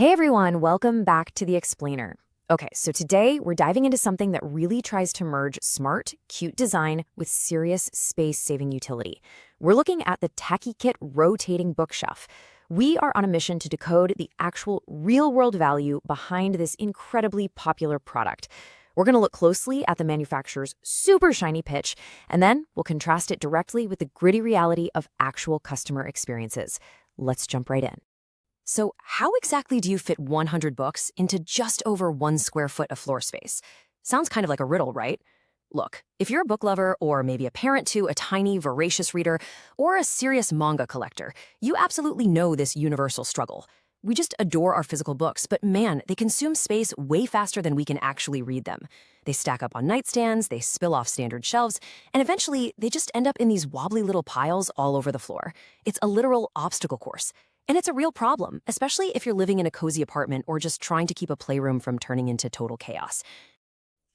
Hey everyone, welcome back to The Explainer. Okay, so today we're diving into something that really tries to merge smart, cute design with serious space-saving utility. We're looking at the Tacky Kit rotating bookshelf. We are on a mission to decode the actual real-world value behind this incredibly popular product. We're going to look closely at the manufacturer's super shiny pitch, and then we'll contrast it directly with the gritty reality of actual customer experiences. Let's jump right in. So how exactly do you fit 100 books into just over 1 square foot of floor space? Sounds kind of like a riddle, right? Look, if you're a book lover or maybe a parent to a tiny, voracious reader or a serious manga collector, you absolutely know this universal struggle. We just adore our physical books, but man, they consume space way faster than we can actually read them. They stack up on nightstands, they spill off standard shelves, and eventually they just end up in these wobbly little piles all over the floor. It's a literal obstacle course. And it's a real problem, especially if you're living in a cozy apartment or just trying to keep a playroom from turning into total chaos.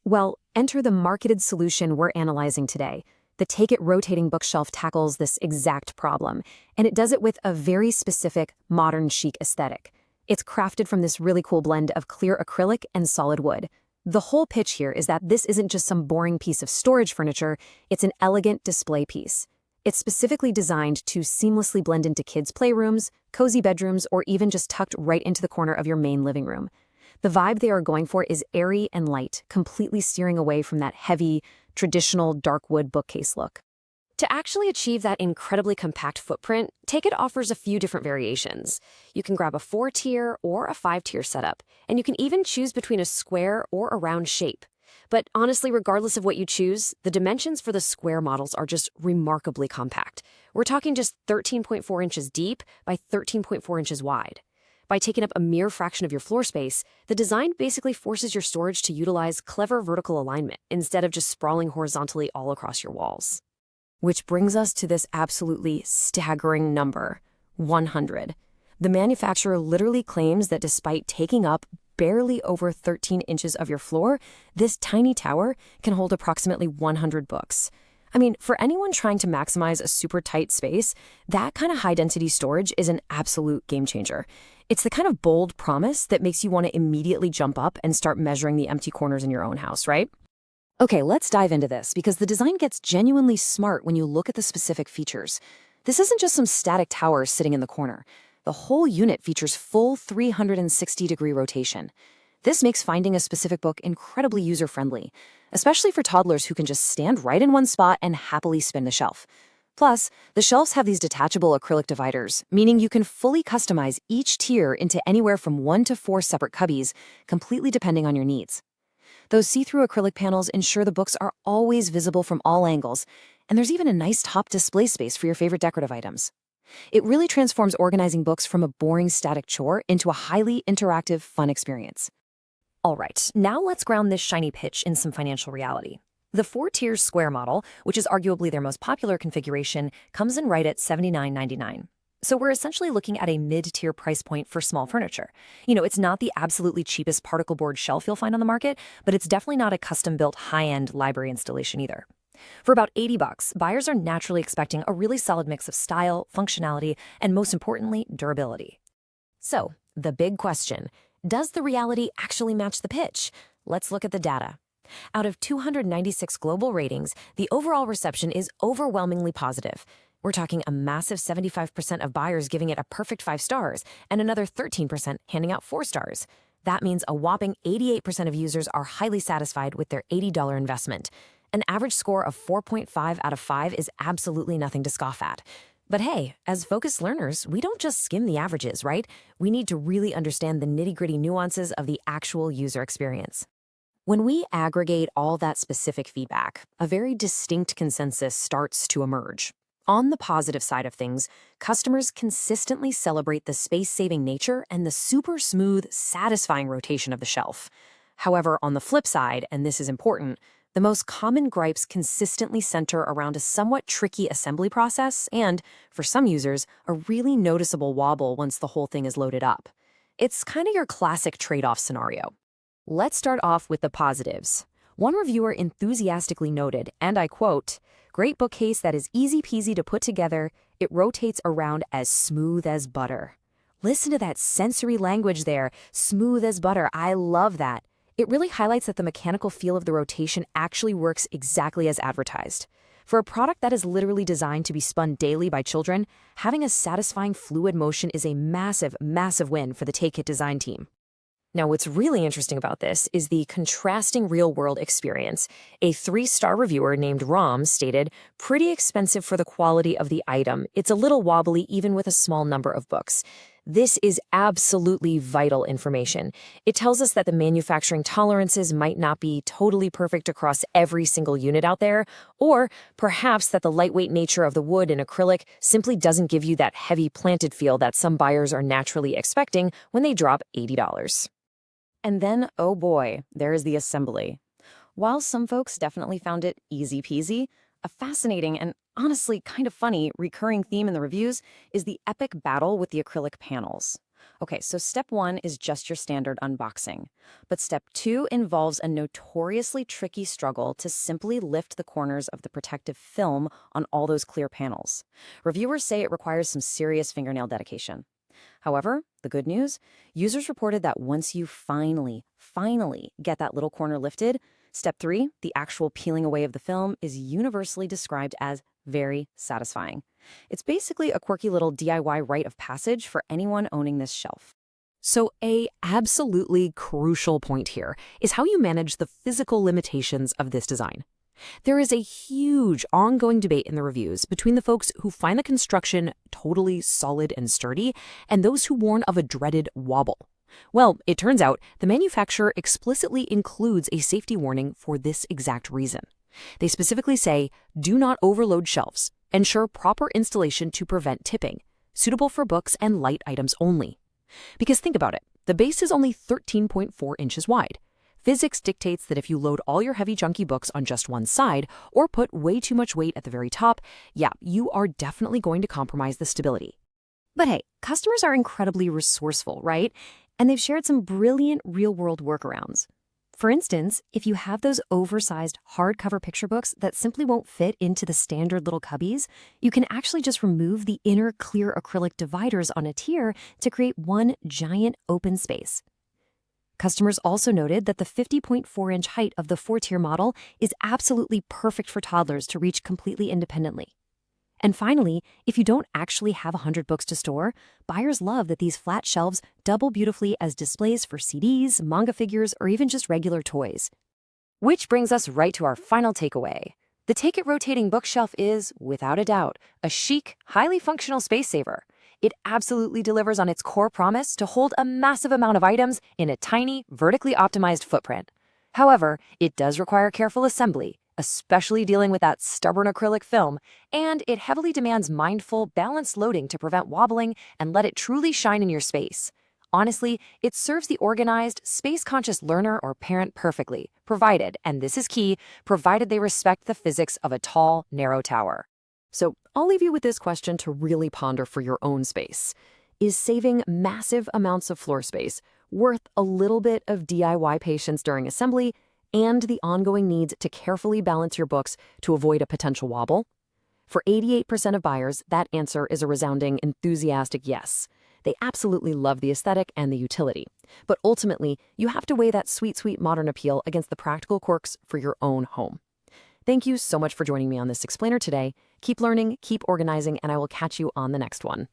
Well, enter the marketed solution we're analyzing today. The Take It rotating bookshelf tackles this exact problem, and it does it with a very specific, modern chic aesthetic. It's crafted from this really cool blend of clear acrylic and solid wood. The whole pitch here is that this isn't just some boring piece of storage furniture, it's an elegant display piece. It's specifically designed to seamlessly blend into kids' playrooms, cozy bedrooms, or even just tucked right into the corner of your main living room. The vibe they are going for is airy and light, completely steering away from that heavy, traditional dark wood bookcase look. To actually achieve that incredibly compact footprint, Take It offers a few different variations. You can grab a 4-tier or a 5-tier setup, and you can even choose between a square or a round shape. But honestly, regardless of what you choose, the dimensions for the square models are just remarkably compact. We're talking just 13.4 inches deep by 13.4 inches wide. By taking up a mere fraction of your floor space, the design basically forces your storage to utilize clever vertical alignment instead of just sprawling horizontally all across your walls. Which brings us to this absolutely staggering number, 100. The manufacturer literally claims that despite taking up barely over 13 inches of your floor, this tiny tower can hold approximately 100 books. I mean, for anyone trying to maximize a super tight space, that kind of high-density storage is an absolute game changer. It's the kind of bold promise that makes you want to immediately jump up and start measuring the empty corners in your own house, right? Okay, let's dive into this because the design gets genuinely smart when you look at the specific features. This isn't just some static tower sitting in the corner. The whole unit features full 360-degree rotation. This makes finding a specific book incredibly user-friendly, especially for toddlers who can just stand right in one spot and happily spin the shelf. Plus, the shelves have these detachable acrylic dividers, meaning you can fully customize each tier into anywhere from 1 to 4 separate cubbies, completely depending on your needs. Those see-through acrylic panels ensure the books are always visible from all angles, and there's even a nice top display space for your favorite decorative items. It really transforms organizing books from a boring static chore into a highly interactive, fun experience. All right, now let's ground this shiny pitch in some financial reality. The 4-tier square model, which is arguably their most popular configuration, comes in right at $79.99. So we're essentially looking at a mid-tier price point for small furniture. It's not the absolutely cheapest particle board shelf you'll find on the market, but it's definitely not a custom-built high-end library installation either. For about $80, buyers are naturally expecting a really solid mix of style, functionality, and most importantly, durability. So, the big question, does the reality actually match the pitch? Let's look at the data. Out of 296 global ratings, the overall reception is overwhelmingly positive. We're talking a massive 75% of buyers giving it a perfect 5 stars, and another 13% handing out 4 stars. That means a whopping 88% of users are highly satisfied with their $80 investment. An average score of 4.5 out of 5 is absolutely nothing to scoff at. But hey, as focused learners, we don't just skim the averages, right? We need to really understand the nitty-gritty nuances of the actual user experience. When we aggregate all that specific feedback, a very distinct consensus starts to emerge. On the positive side of things, customers consistently celebrate the space-saving nature and the super smooth, satisfying rotation of the shelf. However, on the flip side, and this is important, the most common gripes consistently center around a somewhat tricky assembly process and, for some users, a really noticeable wobble once the whole thing is loaded up. It's kind of your classic trade-off scenario. Let's start off with the positives. One reviewer enthusiastically noted, and I quote, "Great bookcase that is easy peasy to put together, it rotates around as smooth as butter." Listen to that sensory language there. Smooth as butter. I love that. It really highlights that the mechanical feel of the rotation actually works exactly as advertised. For a product that is literally designed to be spun daily by children, having a satisfying fluid motion is a massive, massive win for the Take It design team. Now, what's really interesting about this is the contrasting real-world experience. A 3-star reviewer named Rom stated, "Pretty expensive for the quality of the item. It's a little wobbly even with a small number of books." This is absolutely vital information. It tells us that the manufacturing tolerances might not be totally perfect across every single unit out there, or perhaps that the lightweight nature of the wood and acrylic simply doesn't give you that heavy planted feel that some buyers are naturally expecting when they drop $80. And then, oh boy, there is the assembly. While some folks definitely found it easy peasy, a fascinating and honestly kind of funny recurring theme in the reviews is the epic battle with the acrylic panels. Okay, so step 1 is just your standard unboxing, but step 2 involves a notoriously tricky struggle to simply lift the corners of the protective film on all those clear panels. Reviewers say it requires some serious fingernail dedication. However, the good news, users reported that once you finally get that little corner lifted, step 3, the actual peeling away of the film, is universally described as very satisfying. It's basically a quirky little DIY rite of passage for anyone owning this shelf. So a absolutely crucial point here is how you manage the physical limitations of this design. There is a huge ongoing debate in the reviews between the folks who find the construction totally solid and sturdy and those who warn of a dreaded wobble. Well, it turns out the manufacturer explicitly includes a safety warning for this exact reason. They specifically say, do not overload shelves. Ensure proper installation to prevent tipping, suitable for books and light items only. Because think about it, the base is only 13.4 inches wide. Physics dictates that if you load all your heavy chunky books on just one side or put way too much weight at the very top, yeah, you are definitely going to compromise the stability. But hey, customers are incredibly resourceful, right? And they've shared some brilliant real-world workarounds. For instance, if you have those oversized hardcover picture books that simply won't fit into the standard little cubbies, you can actually just remove the inner clear acrylic dividers on a tier to create one giant open space. Customers also noted that the 50.4-inch height of the 4-tier model is absolutely perfect for toddlers to reach completely independently. And finally, if you don't actually have 100 books to store, buyers love that these flat shelves double beautifully as displays for CDs, manga figures, or even just regular toys. Which brings us right to our final takeaway. The Take It rotating bookshelf is, without a doubt, a chic, highly functional space saver. It absolutely delivers on its core promise to hold a massive amount of items in a tiny, vertically optimized footprint. However, it does require careful assembly, especially dealing with that stubborn acrylic film, and it heavily demands mindful, balanced loading to prevent wobbling and let it truly shine in your space. Honestly, it serves the organized, space-conscious learner or parent perfectly, provided, and this is key, provided they respect the physics of a tall, narrow tower. So I'll leave you with this question to really ponder for your own space. Is saving massive amounts of floor space worth a little bit of DIY patience during assembly and the ongoing needs to carefully balance your books to avoid a potential wobble? For 88% of buyers, that answer is a resounding, enthusiastic yes. They absolutely love the aesthetic and the utility. But ultimately, you have to weigh that sweet, sweet modern appeal against the practical quirks for your own home. Thank you so much for joining me on this explainer today. Keep learning, keep organizing, and I will catch you on the next one.